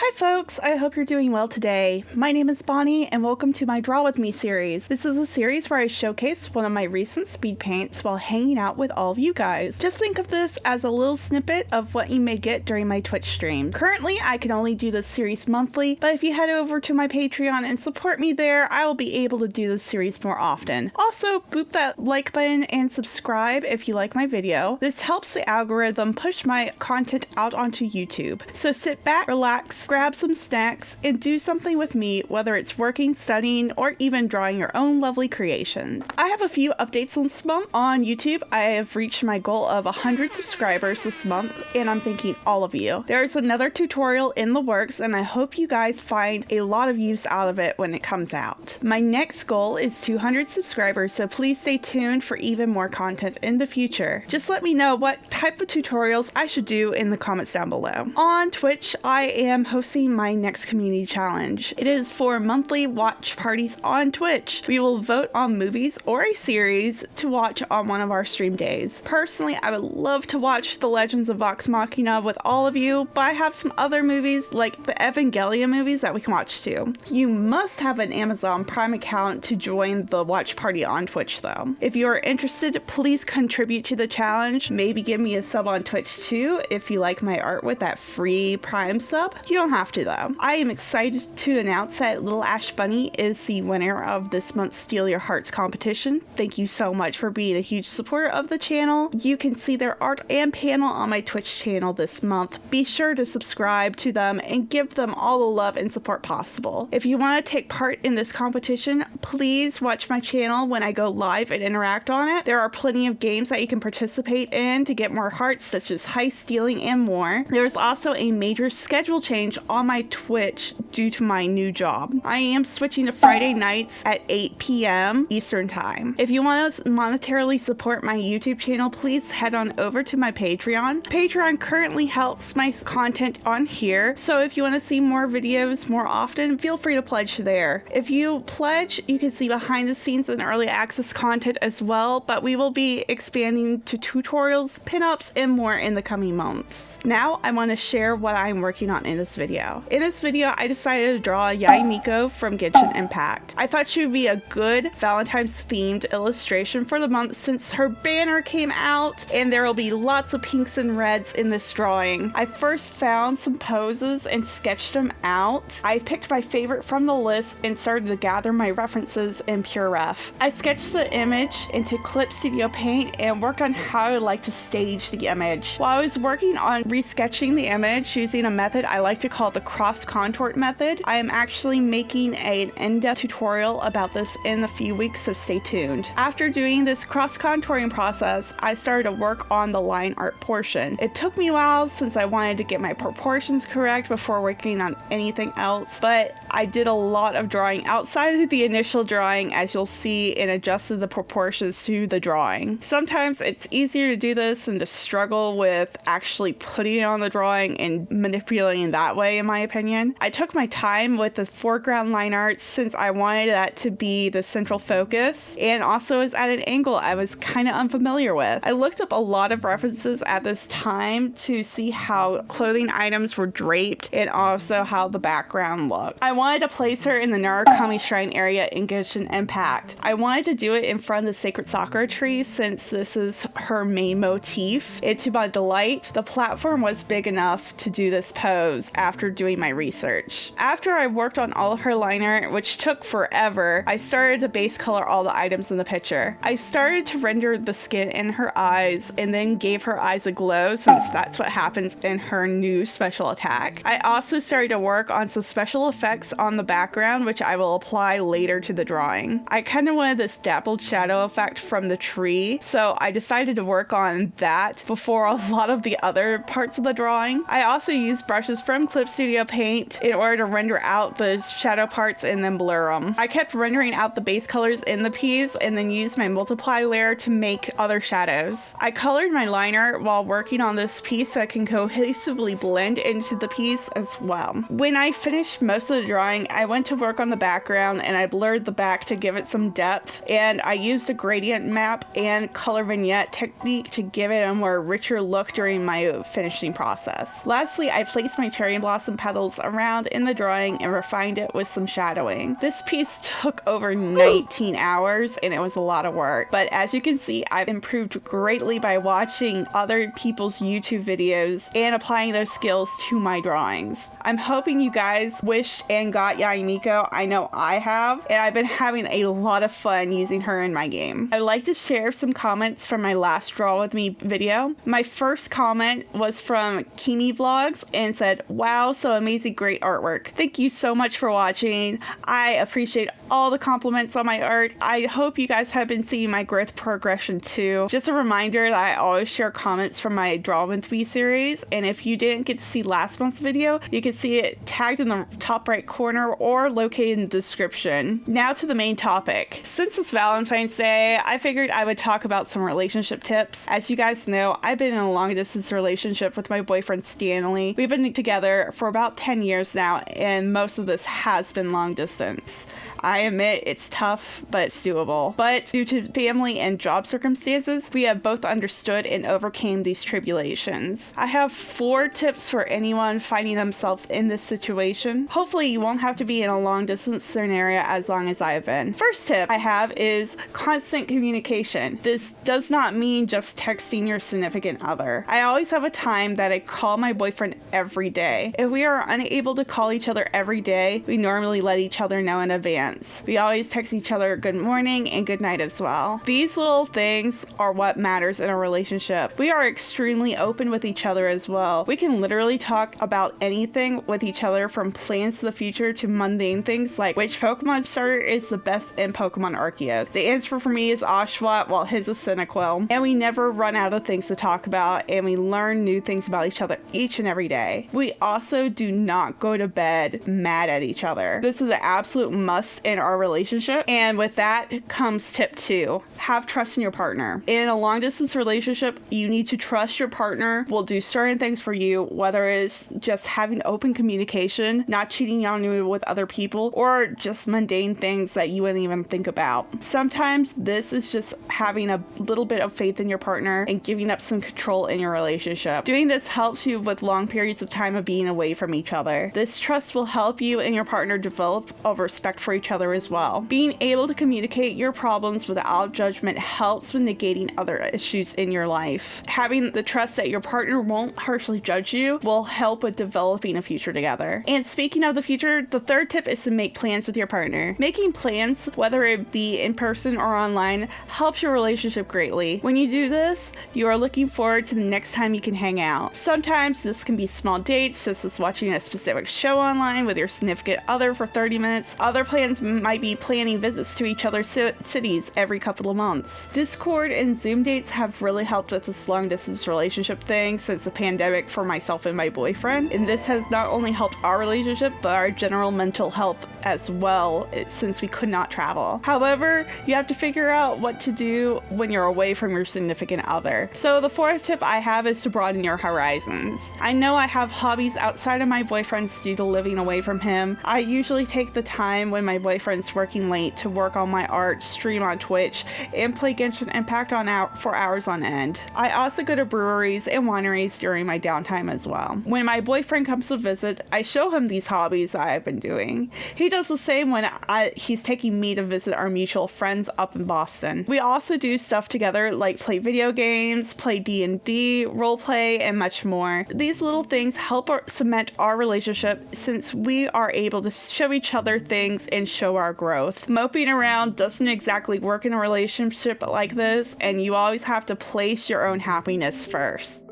Hi folks, I hope you're doing well today. My name is Bonnie and welcome to my Draw With Me series. This is a series where I showcase one of my recent speed paints while hanging out with all of you guys. Just think of this as a little snippet of what you may get during my Twitch stream. Currently, I can only do this series monthly, but if you head over to my Patreon and support me there, I will be able to do this series more often. Also, boop that like button and subscribe if you like my video. This helps the algorithm push my content out onto YouTube. So sit back, relax, grab some snacks, and do something with me, whether it's working, studying, or even drawing your own lovely creations. I have a few updates this month. On YouTube, I have reached my goal of 100 subscribers this month, and I'm thanking all of you. There's another tutorial in the works, and I hope you guys find a lot of use out of it when it comes out. My next goal is 200 subscribers, so please stay tuned for even more content in the future. Just let me know what type of tutorials I should do in the comments down below. On Twitch, I am hosting my next community challenge. It is for monthly watch parties on Twitch. We will vote on movies or a series to watch on one of our stream days. Personally, I would love to watch The Legends of Vox Machina with all of you, but I have some other movies like the Evangelion movies that we can watch too. You must have an Amazon Prime account to join the watch party on Twitch though. If you are interested, please contribute to the challenge. Maybe give me a sub on Twitch too if you like my art with that free Prime sub. You don't have to though. I am excited to announce that Little Ash Bunny is the winner of this month's Steal Your Hearts competition. Thank you so much for being a huge supporter of the channel. You can see their art and panel on my Twitch channel this month. Be sure to subscribe to them and give them all the love and support possible. If you want to take part in this competition, please watch my channel when I go live and interact on it. There are plenty of games that you can participate in to get more hearts, such as heist, stealing, and more. There's also a major schedule change on my Twitch due to my new job. I am switching to Friday nights at 8 p.m. Eastern Time. If you want to monetarily support my YouTube channel, please head on over to my Patreon. Patreon currently helps my content on here, so if you want to see more videos more often, feel free to pledge there. If you pledge, you can see behind the scenes and early access content as well, but we will be expanding to tutorials, pinups, and more in the coming months. Now, I want to share what I'm working on in this video. In this video, I decided to draw Yae Miko from Genshin Impact. I thought she would be a good Valentine's themed illustration for the month since her banner came out, and there will be lots of pinks and reds in this drawing. I first found some poses and sketched them out. I picked my favorite from the list and started to gather my references in Pure Ref. I sketched the image into Clip Studio Paint and worked on how I would like to stage the image. While I was working on resketching the image using a method I like to call the cross contour method, I am actually making an in-depth tutorial about this in a few weeks, so stay tuned. After doing this cross contouring process, I started to work on the line art portion. It took me a while since I wanted to get my proportions correct before working on anything else, but I did a lot of drawing outside of the initial drawing, as you'll see, and adjusted the proportions to the drawing. Sometimes it's easier to do this than to struggle with actually putting it on the drawing and manipulating that way, in my opinion. I took my time with the foreground line art since I wanted that to be the central focus, and also is at an angle I was kind of unfamiliar with. I looked up a lot of references at this time to see how clothing items were draped and also how the background looked. I wanted to place her in the Narukami Shrine area in Genshin Impact. I wanted to do it in front of the sacred sakura tree since this is her main motif, and to my delight, the platform was big enough to do this pose after doing my research. After I worked on all of her line art, which took forever, I started to base color all the items in the picture. I started to render the skin in her eyes and then gave her eyes a glow since that's what happens in her new special attack. I also started to work on some special effects on the background, which I will apply later to the drawing. I kind of wanted this dappled shadow effect from the tree, so I decided to work on that before a lot of the other parts of the drawing. I also used brushes from Clip Studio Paint in order to render out the shadow parts and then blur them. I kept rendering out the base colors in the piece and then used my multiply layer to make other shadows. I colored my line art while working on this piece so I can cohesively blend into the piece as well. When I finished most of the drawing, I went to work on the background and I blurred the back to give it some depth, and I used a gradient map and color vignette technique to give it a more richer look during my finishing process. Lastly, I placed my cherry blossom blossom petals around in the drawing and refined it with some shadowing. This piece took over 19 hours and it was a lot of work, but as you can see, I've improved greatly by watching other people's YouTube videos and applying those skills to my drawings. I'm hoping you guys wished and got Yae Miko. I know I have, and I've been having a lot of fun using her in my game. I'd like to share some comments from my last Draw With Me video. My first comment was from Kimi Vlogs and said, "Wow, so amazing, great artwork. Thank you so much for watching. I appreciate all the compliments on my art. I hope you guys have been seeing my growth progression too. Just a reminder that I always share comments from my Draw With Me series, and if you didn't get to see last month's video, you can see it tagged in the top right corner or located in the description." Now to the main topic. Since it's Valentine's Day, I figured I would talk about some relationship tips. As you guys know, I've been in a long distance relationship with my boyfriend Stanley. We've been together for about 10 years now, and most of this has been long distance. I admit it's tough, but it's doable. But due to family and job circumstances, we have both understood and overcame these tribulations. I have 4 tips for anyone finding themselves in this situation. Hopefully you won't have to be in a long distance scenario as long as I have been. First tip I have is constant communication. This does not mean just texting your significant other. I always have a time that I call my boyfriend every day. If we are unable to call each other every day, we normally let each other know in advance. We always text each other good morning and good night as well. These little things are what matters in a relationship. We are extremely open with each other as well. We can literally talk about anything with each other, from plans to the future to mundane things like which Pokemon starter is the best in Pokemon Arceus. The answer for me is Oshawott, while his is Cyndaquil. And we never run out of things to talk about, and we learn new things about each other each and every day. We also do not go to bed mad at each other. This is an absolute must in our relationship. And with that comes tip 2. Have trust in your partner. In a long distance relationship, you need to trust your partner will do certain things for you, whether it's just having open communication, not cheating on you with other people, or just mundane things that you wouldn't even think about. Sometimes this is just having a little bit of faith in your partner and giving up some control in your relationship. Doing this helps you with long periods of time of being away from each other. This trust will help you and your partner develop a respect for each other as well. Being able to communicate your problems without judgment helps with negating other issues in your life. Having the trust that your partner won't harshly judge you will help with developing a future together. And speaking of the future, the third tip is to make plans with your partner. Making plans, whether it be in person or online, helps your relationship greatly. When you do this, you are looking forward to the next time you can hang out. Sometimes this can be small dates, just as watching a specific show online with your significant other for 30 minutes. Other plans might be planning visits to each other's cities every couple of months. Discord and Zoom dates have really helped with this long distance relationship thing since the pandemic for myself and my boyfriend, and this has not only helped our relationship but our general mental health as well, since we could not travel. However, you have to figure out what to do when you're away from your significant other. So the fourth tip I have is to broaden your horizons. I know I have hobbies outside of my boyfriend's due to living away from him. I usually take the time when my boyfriend's working late to work on my art, stream on Twitch, and play Genshin Impact for hours on end. I also go to breweries and wineries during my downtime as well. When my boyfriend comes to visit, I show him these hobbies I've been doing. He does the same when he's taking me to visit our mutual friends up in Boston. We also do stuff together like play video games, play D&D, roleplay, and much more. These little things help cement our relationship since we are able to show each other things and show our growth. Moping around doesn't exactly work in a relationship like this, and you always have to place your own happiness first.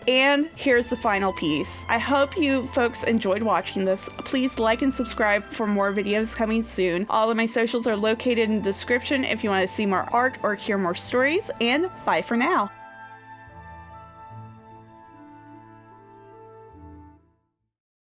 And here's the final piece. I hope you folks enjoyed watching this. Please like and subscribe for more videos coming soon. All of my socials are located in the description if you want to see more art or hear more stories, and bye for now.